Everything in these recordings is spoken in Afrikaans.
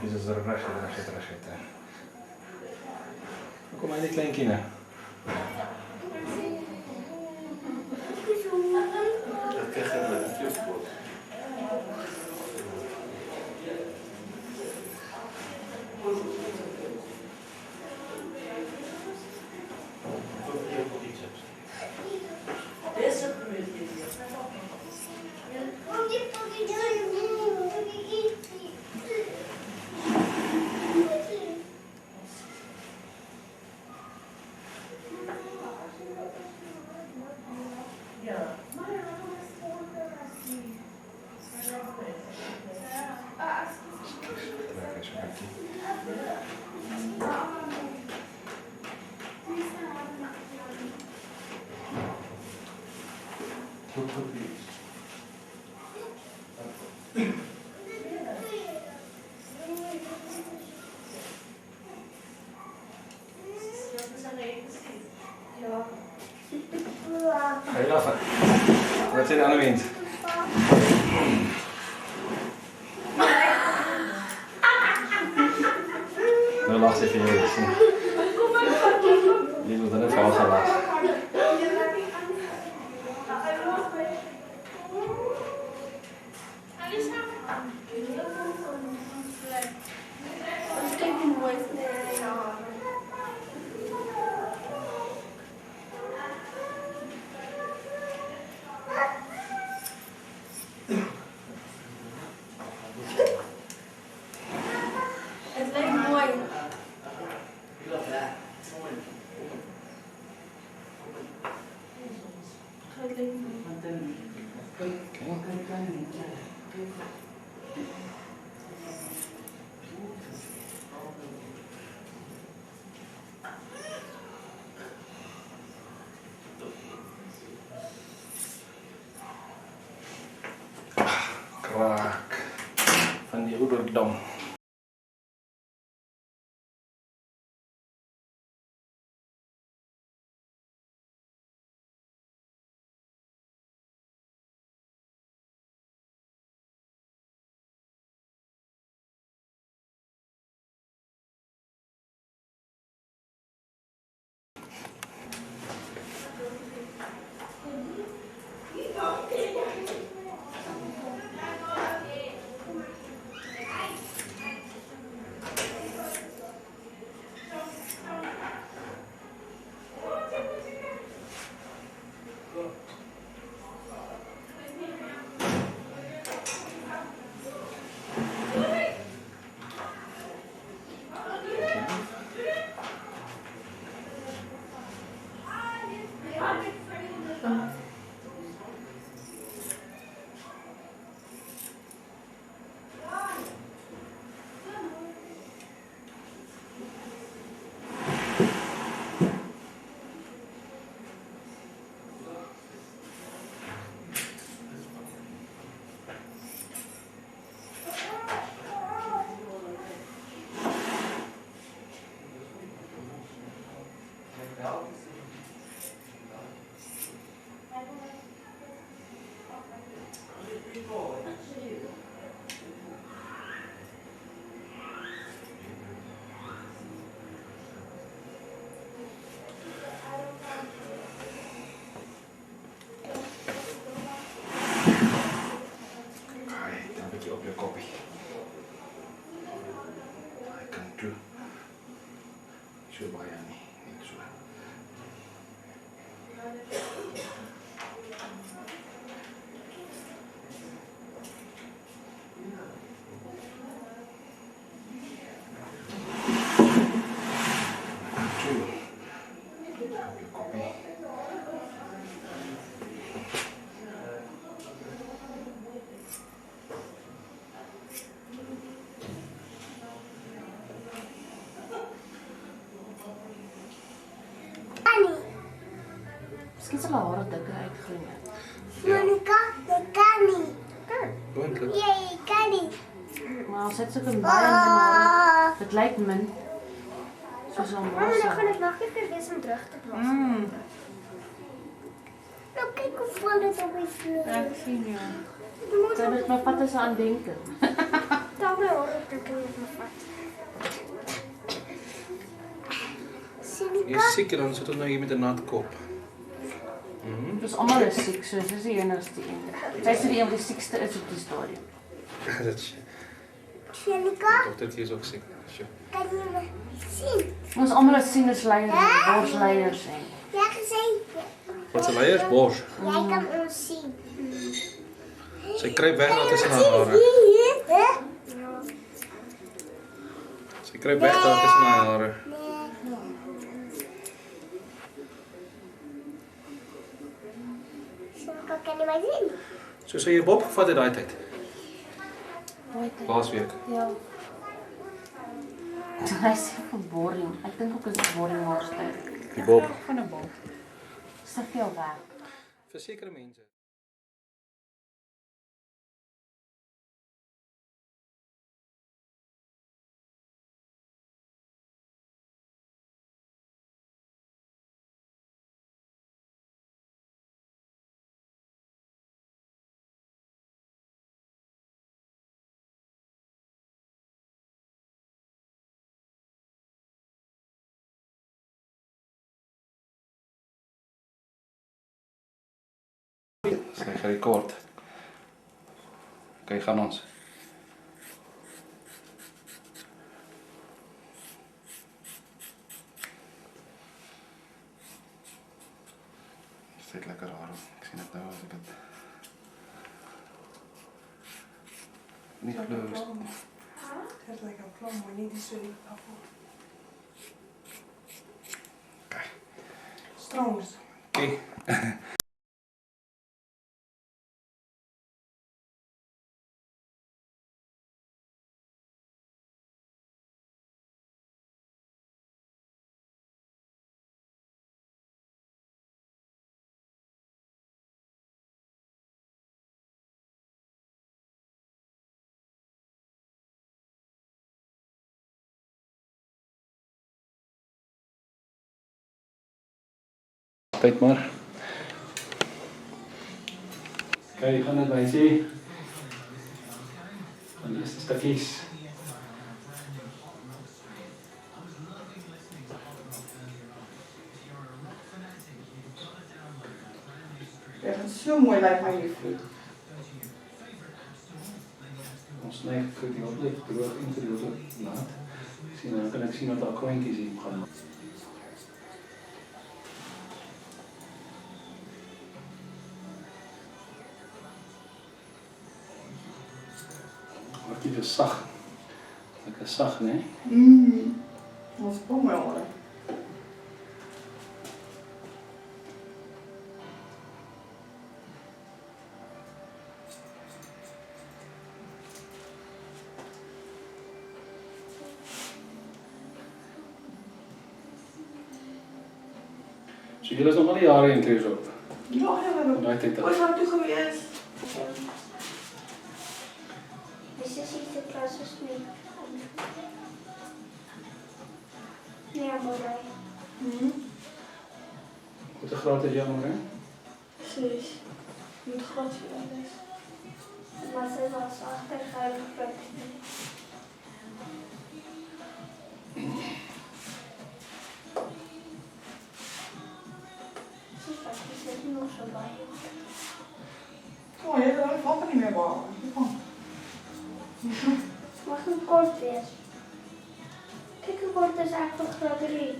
Knopjes is er recht. Kom maar die klein kinderen. Hey, lachen. Wat zit aan de wind? Nu lacht even jullie. Je doet er net van gaan lachen. Het lijkt mooi. Kraak van die ouderdom. Op je koppie. I can do. Coba ya nih, ini sudah. Misschien zal haar haren dikker uitgroeien. Monica, dat kan niet. Kan. Jee, kan niet. Maar als het zo'n baie in haar, het lijkt min. Zoals een Mama, roze. dan gaan het nog even weer om terug te plassen. Nou, kijk hoe vol het op is. Ja, ik zie ja. Je moet Kan het nog wat eens aan denken. dan Maak my hare plik en met my vat. Jy is siek en dan sit ons nou hier met 'n nat kop. Dus allemaal is ziek, so dis die enigste een. Sy is die een wat die siekste is op die stadium. Dit is Shanika, dokter is ook siek. Sjoe. kan jy my sien? Ons almal is sienersleiers en borsleiers en Jy het gesê, Wat se leiers bors. jy kan ons sien. Sy kruip weg daar tussen haar hare. Hè? Sy kruip weg daar tussen haar hare. Shanika, kan jy my sien? So sê jy Bob gevat het daai tyd. Laasweek. ja. Hy sê van boring. Ek dink ook is dit boring waarskynlik. Die Bob. Van 'n bond. Dis te veel werk. Vir sekere mense. Sy gerekord. Kyk, gaan ons. Dit is lekker haar. Ek sien dit nou as ek dit nie glo. It's like a plum. We need to see the apple. Kyk. Strongs. Okay. Tyd maar. Kyk, gaan dit by sê. Van die eerste stukkies. Het is zo mooi lijkt aan je voet. Ons sny gedeeltelik droog en gedeeltelik nat. Sien, dan kan ek sien wat daar kwintjies hier gaan maak. Word jy dus sag. Lekker sag, né? Dat is ook mooi hoor. So julle is nog al die jare in Kreeusdorp. Ja, we hebben. Daai tyd. Waar zijn we toe geweest? Dis is die klas is nie. Nee, maar Wat 'n graad is jy maar, hè? Precies. Je moet groot zijn. maar sy was agter geheilig prik. Sy sit nog so baie. Oh, je dan valt er niet meer bij. Mag het kort wees? Kijk hoe kort is ek vir graad 3.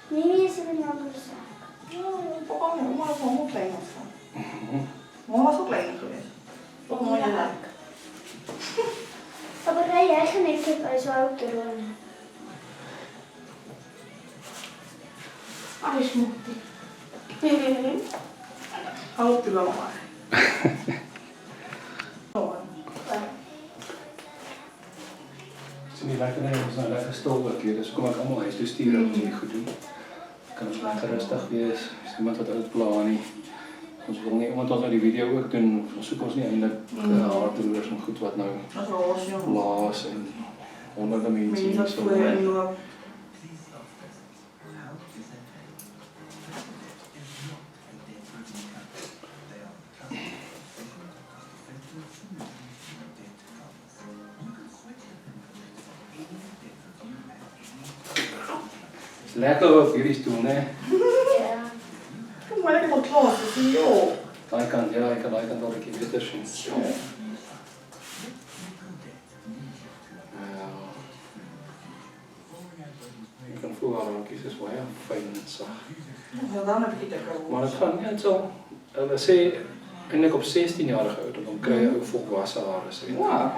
Nee, is in 'n ander saak. Papa, mama was allemaal kleiner. Mama was ook kleiner geweest. Toch mooi Ja. leuk. Maar ry jy gaan net kyk as hoe oud Ron. Alles moet. Hou op de wel maar. Sien jy lekker net ons nou lekker stil ook hier. Dis kom ek almal huis toe stuur om dit goed doen. Kan ons lekker rustig wees. Is iemand wat uit pla nie. Ons wil nie iemand wat nou die video ook doen. Ons soek ons nie eintlik hardroers en goed wat nou Dat is wel was jong. blaas en honderde mense Mense wat voor je inloop. Lekker op hierdie stoel, né? Ja. Kom maar lekker wat klaar te zien, joh. Daai kant, ja, ek kan daai kant al 'n bietjie beter sien. Zo. Ja. Ek kan voel haar rankies is baie fyn en sag. Ja, dan heb ik het ook. Maar dit gaan net so, hulle sê eintlik op 16 jarige ouderdom kry jy ou volwasse hare sê. Ja.